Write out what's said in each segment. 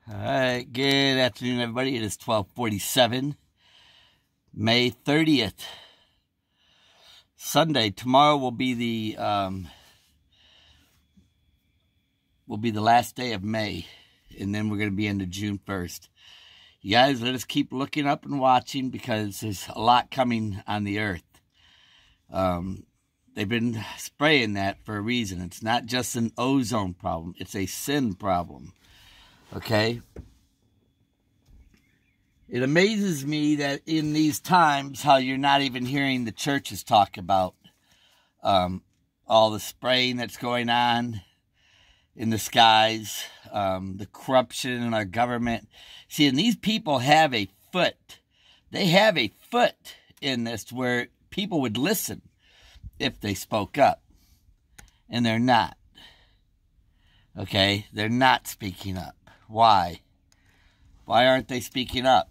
All right, good afternoon, everybody. It is 12:47, May 30th, Sunday. Tomorrow will be the last day of May, and then we're going to be into June 1st. You guys, let us keep looking up and watching because there's a lot coming on the earth. They've been spraying that for a reason. It's not just an ozone problem; it's a sin problem. Okay. It amazes me that in these times, how you're not even hearing the churches talk about all the spraying that's going on in the skies, the corruption in our government. See, and these people have a foot. They have a foot in this where people would listen if they spoke up. And they're not. Okay? They're not speaking up. Why? Why aren't they speaking up?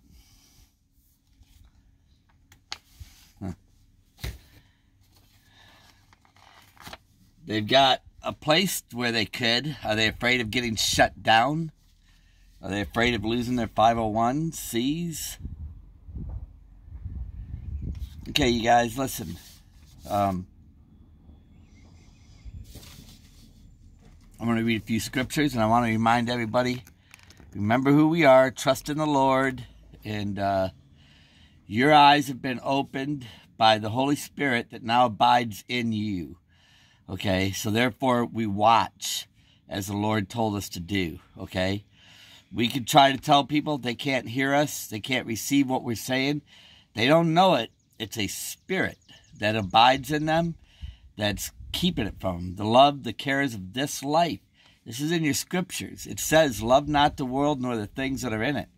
They've got a place where they could. Are they afraid of getting shut down? Are they afraid of losing their 501Cs? Okay, you guys, listen. I'm going to read a few scriptures, and I want to remind everybody, remember who we are, trust in the Lord, and your eyes have been opened by the Holy Spirit that now abides in you. Okay, so therefore we watch as the Lord told us to do, okay? We could try to tell people they can't hear us, they can't receive what we're saying. They don't know it. It's a spirit that abides in them that's keeping it from them. The love, the cares of this life. This is in your scriptures. It says, love not the world nor the things that are in it.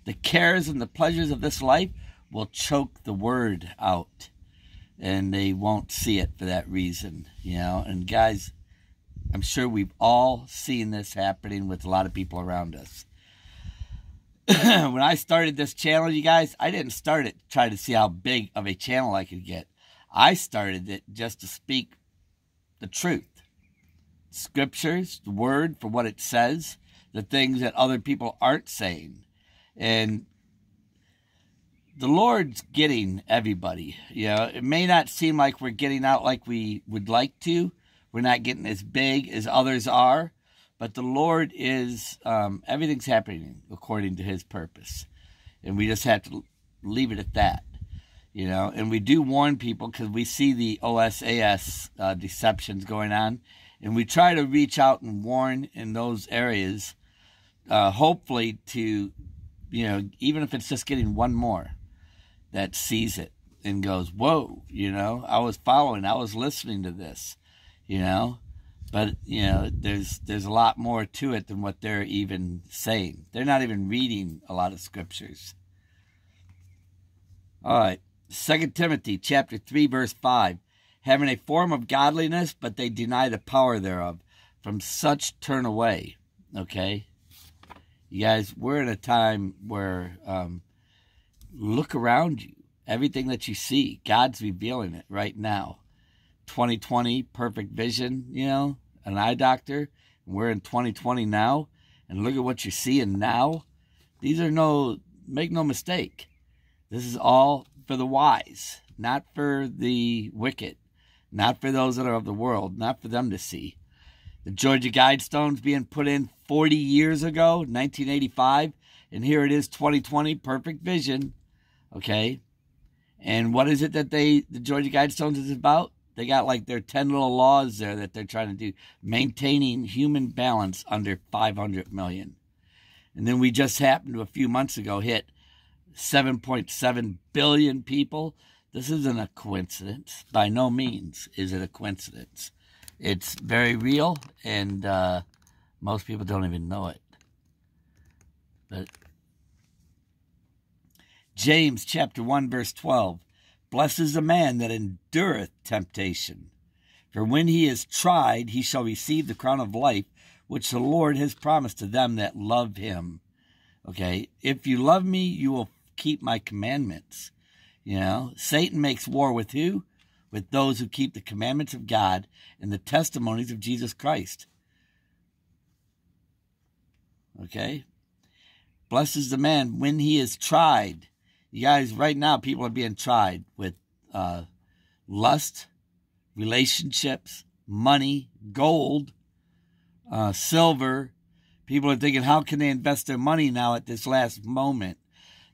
The cares and the pleasures of this life will choke the word out. And they won't see it for that reason, you know. And guys, I'm sure we've all seen this happening with a lot of people around us. When I started this channel, you guys, I didn't start it to try to see how big of a channel I could get. I started it just to speak the truth. Scriptures, the word for what it says, the things that other people aren't saying. And the Lord's getting everybody. You know, it may not seem like we're getting out like we would like to. We're not getting as big as others are. But the Lord is, everything's happening according to his purpose. And we just have to leave it at that. You know, and we do warn people because we see the OSAS deceptions going on. And we try to reach out and warn in those areas, hopefully to, you know, even if it's just getting one more that sees it and goes, whoa, you know, I was listening to this, you know, but, you know, there's a lot more to it than what they're even saying. They're not even reading a lot of scriptures. All right, 2 Timothy chapter 3, verse 5, having a form of godliness, but they deny the power thereof. From such turn away, okay? You guys, we're in a time where, look around you. Everything that you see, God's revealing it right now. 2020, perfect vision, you know, an eye doctor. We're in 2020 now. And look at what you're seeing now. These are make no mistake. This is all for the wise, not for the wicked, not for those that are of the world, not for them to see. The Georgia Guidestones being put in 40 years ago, 1985. And here it is, 2020, perfect vision. Okay, and what is it that the Georgia Guidestones is about? They got like their 10 little laws there that they're trying to do. Maintaining human balance under 500 million. And then we just happened to a few months ago hit 7.7 billion people. This isn't a coincidence. By no means is it a coincidence. It's very real, and most people don't even know it. But James chapter 1, verse 12. Blessed is the man that endureth temptation. For when he is tried, he shall receive the crown of life, which the Lord has promised to them that love him. Okay, if you love me, you will keep my commandments. You know, Satan makes war with who? With those who keep the commandments of God and the testimonies of Jesus Christ. Okay? Blessed is the man when he is tried. You guys, right now, people are being tried with lust, relationships, money, gold, silver. People are thinking, how can they invest their money now at this last moment?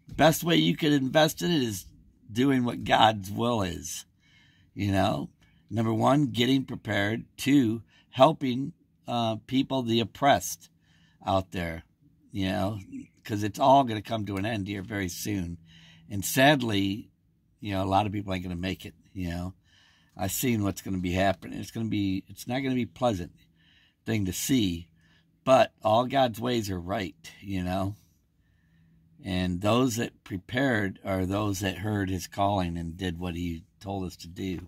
The best way you could invest in it is doing what God's will is. You know, number one, getting prepared. Two, helping people, the oppressed out there, you know, because it's all going to come to an end here very soon. And sadly, you know, a lot of people ain't going to make it, you know. I've seen what's going to be happening. It's not going to be a pleasant thing to see, but all God's ways are right, you know. And those that prepared are those that heard his calling and did what he told us to do,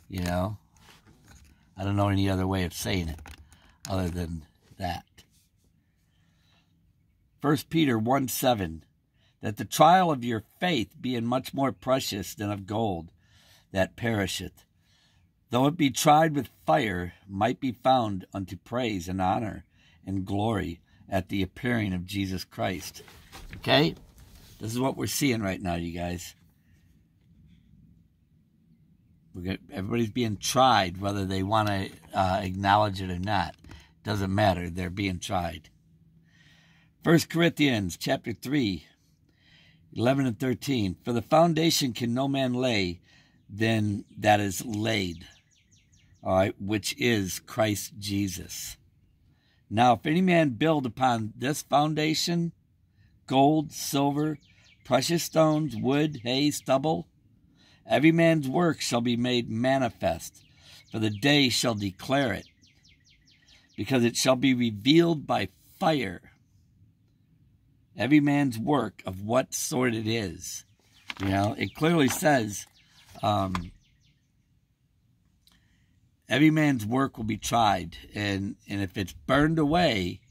you know. I don't know any other way of saying it other than that. 1 Peter 1:7, that the trial of your faith being much more precious than of gold that perisheth, though it be tried with fire, might be found unto praise and honor and glory at the appearing of Jesus Christ. Okay? This is what we're seeing right now, you guys. Everybody's being tried, whether they want to acknowledge it or not. Doesn't matter. They're being tried. 1 Corinthians chapter 3, 11 and 13. For the foundation can no man lay than that is laid, all right, which is Christ Jesus. Now, if any man build upon this foundation, gold, silver, precious stones, wood, hay, stubble, every man's work shall be made manifest, for the day shall declare it, because it shall be revealed by fire. Every man's work of what sort it is. You know, it clearly says every man's work will be tried. And if it's burned away,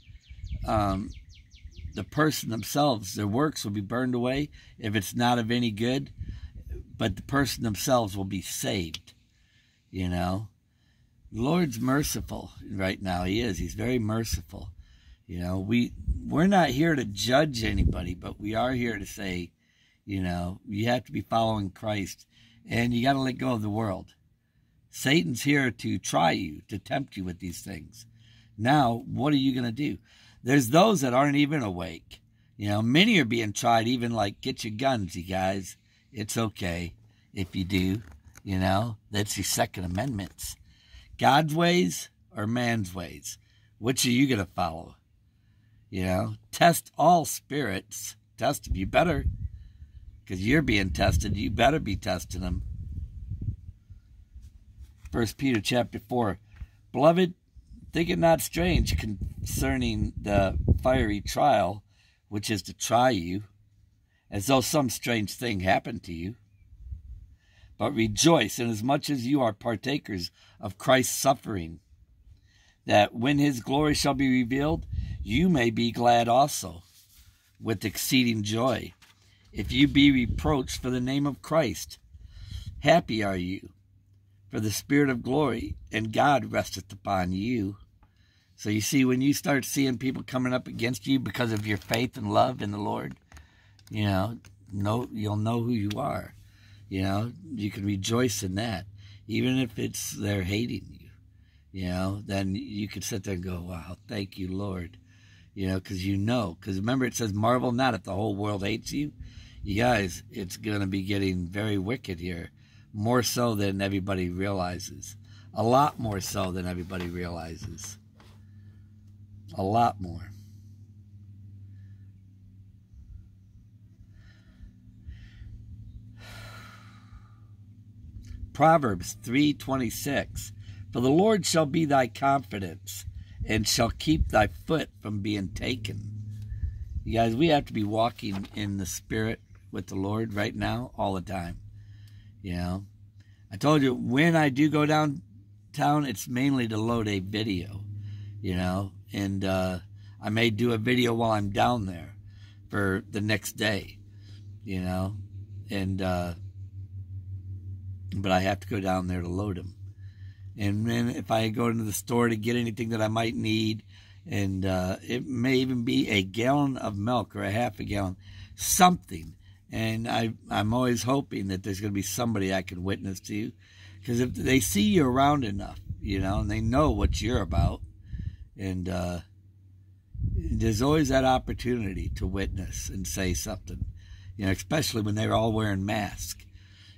the person themselves, their works will be burned away if it's not of any good. But the person themselves will be saved. You know, the Lord's merciful right now. He is. He's very merciful. You know, we're not here to judge anybody, but we are here to say, you know, you have to be following Christ, and you got to let go of the world. Satan's here to try you, to tempt you with these things. Now, what are you going to do? There's those that aren't even awake. You know, many are being tried, even like, get your guns, you guys. It's okay if you do, you know. That's the Second Amendments. God's ways or man's ways? Which are you going to follow? You know, test all spirits. Test them. You better, because you're being tested. You better be testing them. 1 Peter chapter 4. Beloved, think it not strange concerning the fiery trial, which is to try you, as though some strange thing happened to you. But rejoice inasmuch as you are partakers of Christ's suffering, that when his glory shall be revealed, you may be glad also, with exceeding joy, if you be reproached for the name of Christ. Happy are you, for the Spirit of glory and God resteth upon you. So you see, when you start seeing people coming up against you because of your faith and love in the Lord, you know, you'll know who you are. You know, you can rejoice in that, even if they're hating you. You know, then you could sit there and go, wow, thank you, Lord. You know, because remember it says, marvel not if the whole world hates you. You guys, it's going to be getting very wicked here, more so than everybody realizes. A lot more so than everybody realizes. A lot more. Proverbs 3:26. For the Lord shall be thy confidence, and shall keep thy foot from being taken. You guys, we have to be walking in the Spirit with the Lord right now, all the time. You know, I told you, when I do go downtown, it's mainly to load a video, you know, and I may do a video while I'm down there for the next day, you know, and but I have to go down there to load them. And then if I go into the store to get anything that I might need, And it may even be a gallon of milk or a half a gallon, something. And I'm always hoping that there's going to be somebody I can witness to, because if they see you around enough, and they know what you're about, and there's always that opportunity to witness and say something, especially when they're all wearing masks,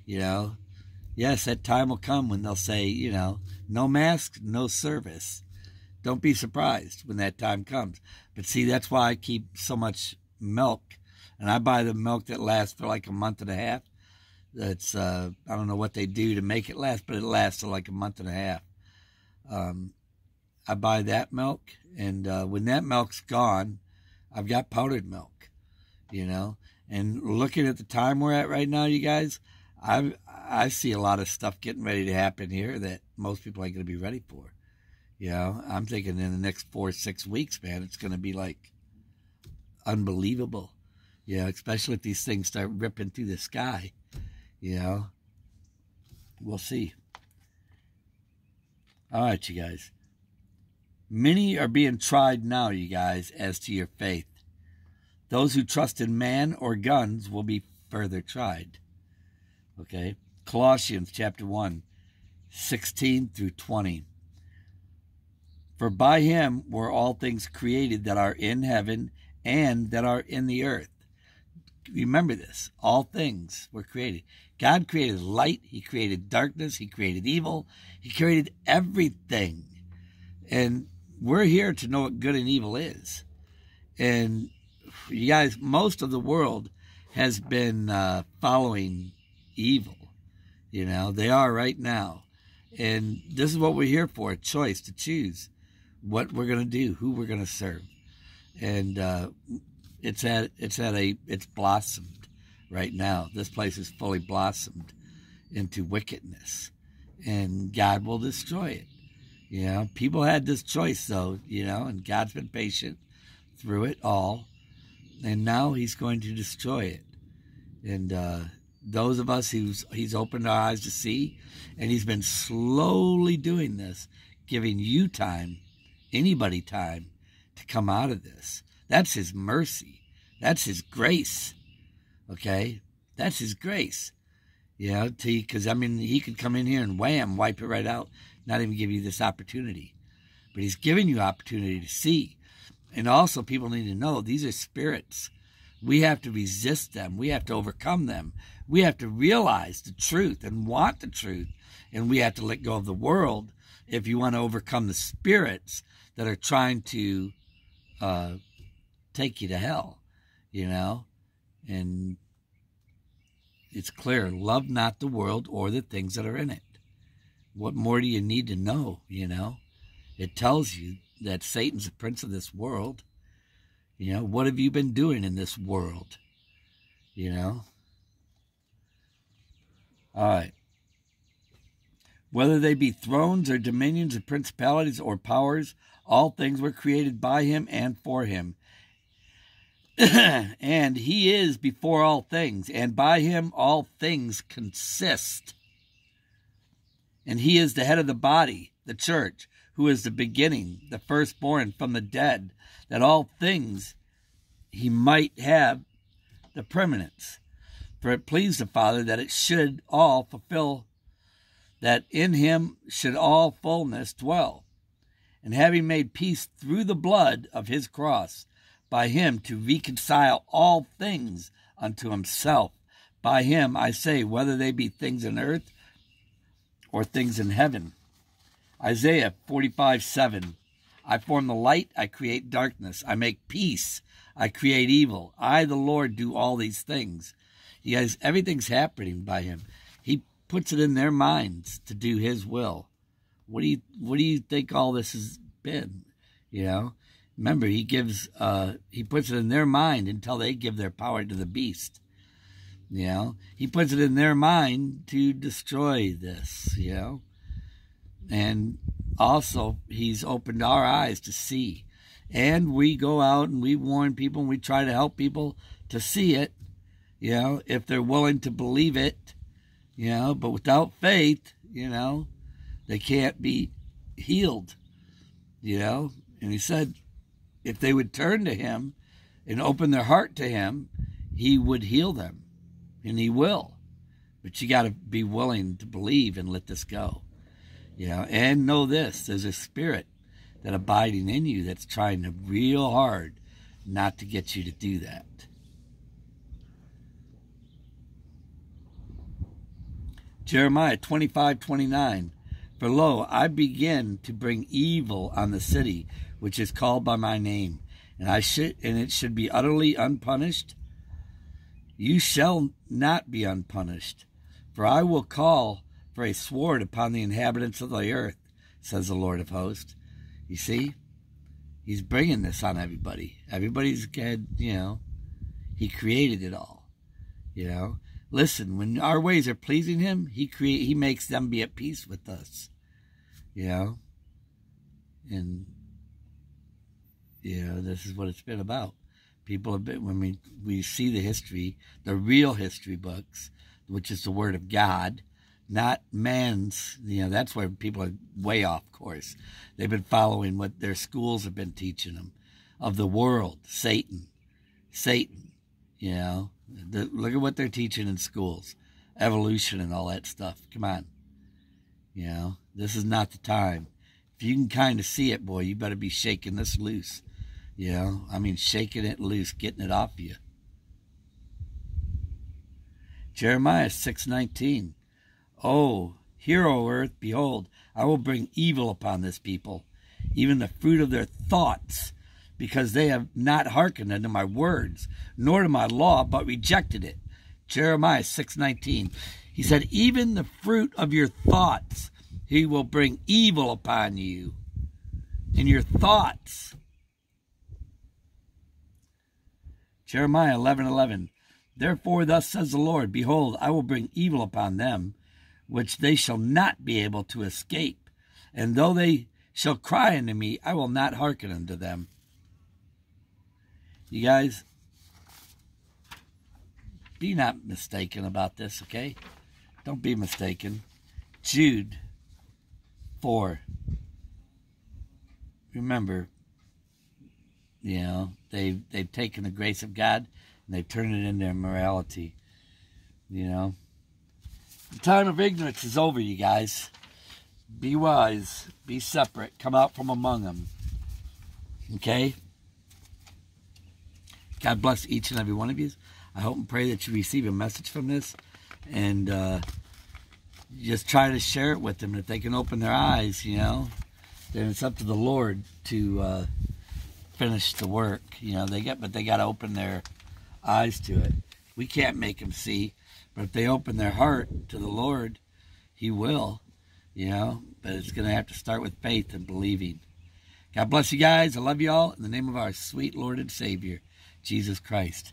Yes, that time will come when they'll say, no mask, no service. Don't be surprised when that time comes. But see, that's why I keep so much milk. And I buy the milk that lasts for like a month and a half. That's, I don't know what they do to make it last, but it lasts for like a month and a half. I buy that milk, and when that milk's gone, I've got powdered milk, And looking at the time we're at right now, you guys, I see a lot of stuff getting ready to happen here that most people ain't going to be ready for. I'm thinking in the next 4 or 6 weeks, man, it's going to be like unbelievable. Especially if these things start ripping through the sky. We'll see. All right, you guys. Many are being tried now, you guys, as to your faith. Those who trust in man or guns will be further tried. Okay? Colossians chapter 1, 16 through 20. For by him were all things created that are in heaven and that are in the earth. Remember this. All things were created. God created light. He created darkness. He created evil. He created everything. And we're here to know what good and evil is. And you guys, most of the world has been following evil. They are right now. And this is what we're here for, a choice to choose what we're going to do, who we're going to serve. And it's blossomed right now. This place is fully blossomed into wickedness, and God will destroy it. People had this choice though, and God's been patient through it all, and now he's going to destroy it. And those of us he's opened our eyes to see, and he's been slowly doing this, giving you time, anybody time, to come out of this. That's his mercy. That's his grace. Okay? That's his grace. Because, he could come in here and wham, wipe it right out, not even give you this opportunity. But he's giving you opportunity to see. And also, people need to know, these are spirits. We have to resist them. We have to overcome them. We have to realize the truth and want the truth. And we have to let go of the world if you want to overcome the spirits that are trying to take you to hell, and it's clear, love not the world or the things that are in it. What more do you need to know, It tells you that Satan's the prince of this world. What have you been doing in this world, All right. Whether they be thrones or dominions or principalities or powers, all things were created by him and for him. And he is before all things, and by him all things consist. And he is the head of the body, the church, who is the beginning, the firstborn from the dead, that all things he might have the preeminence. For it pleased the Father that it should all fulfill, that in him should all fullness dwell. And having made peace through the blood of his cross, by him to reconcile all things unto himself. By him, I say, whether they be things in earth or things in heaven. Isaiah 45:7. I form the light, I create darkness. I make peace, I create evil. I, the Lord, do all these things. You guys, everything's happening by him. He puts it in their minds to do his will. What do you think all this has been? Remember, he puts it in their mind until they give their power to the beast. He puts it in their mind to destroy this, And also, he's opened our eyes to see. And we go out and we warn people and we try to help people to see it, if they're willing to believe it, but without faith, they can't be healed, And he said, if they would turn to him and open their heart to him, he would heal them. And he will. But you got to be willing to believe and let this go. You know, and know this, there's a spirit that abiding in you that's trying real hard not to get you to do that. Jeremiah 25:29. For lo, I begin to bring evil on the city which is called by my name, and it should be utterly unpunished. You shall not be unpunished, for I will call for a sword upon the inhabitants of the earth, says the Lord of hosts. You see, he's bringing this on everybody. Everybody's good, you know. He created it all, you know. Listen, when our ways are pleasing him, he makes them be at peace with us, you know. And, you know, this is what it's been about. People have been, when we see the history, the real history books, which is the Word of God, not man's, you know, that's where people are way off course. They've been following what their schools have been teaching them of the world, Satan, you know. Look at what they're teaching in schools, evolution and all that stuff. Come on. You know, this is not the time. If you can kind of see it, boy, you better be shaking this loose. You know, I mean, shaking it loose, getting it off you. Jeremiah 6:19. Oh, hear, O earth, behold, I will bring evil upon this people, even the fruit of their thoughts, because they have not hearkened unto my words, nor to my law, but rejected it. Jeremiah 6:19. He said, even the fruit of your thoughts, he will bring evil upon you. In your thoughts. Jeremiah 11:11. Therefore thus says the Lord, behold, I will bring evil upon them, which they shall not be able to escape. And though they shall cry unto me, I will not hearken unto them. You guys, be not mistaken about this, okay? Don't be mistaken. Jude 4. Remember, you know, they've taken the grace of God and they've turned it into immorality. You know, the time of ignorance is over, you guys. Be wise. Be separate. Come out from among them. Okay? God bless each and every one of you. I hope and pray that you receive a message from this. And just try to share it with them. If they can open their eyes, you know, then it's up to the Lord to finish the work. You know, but they got to open their eyes to it. We can't make them see. But if they open their heart to the Lord, he will, you know. But it's going to have to start with faith and believing. God bless you guys. I love you all in the name of our sweet Lord and Savior, Jesus Christ.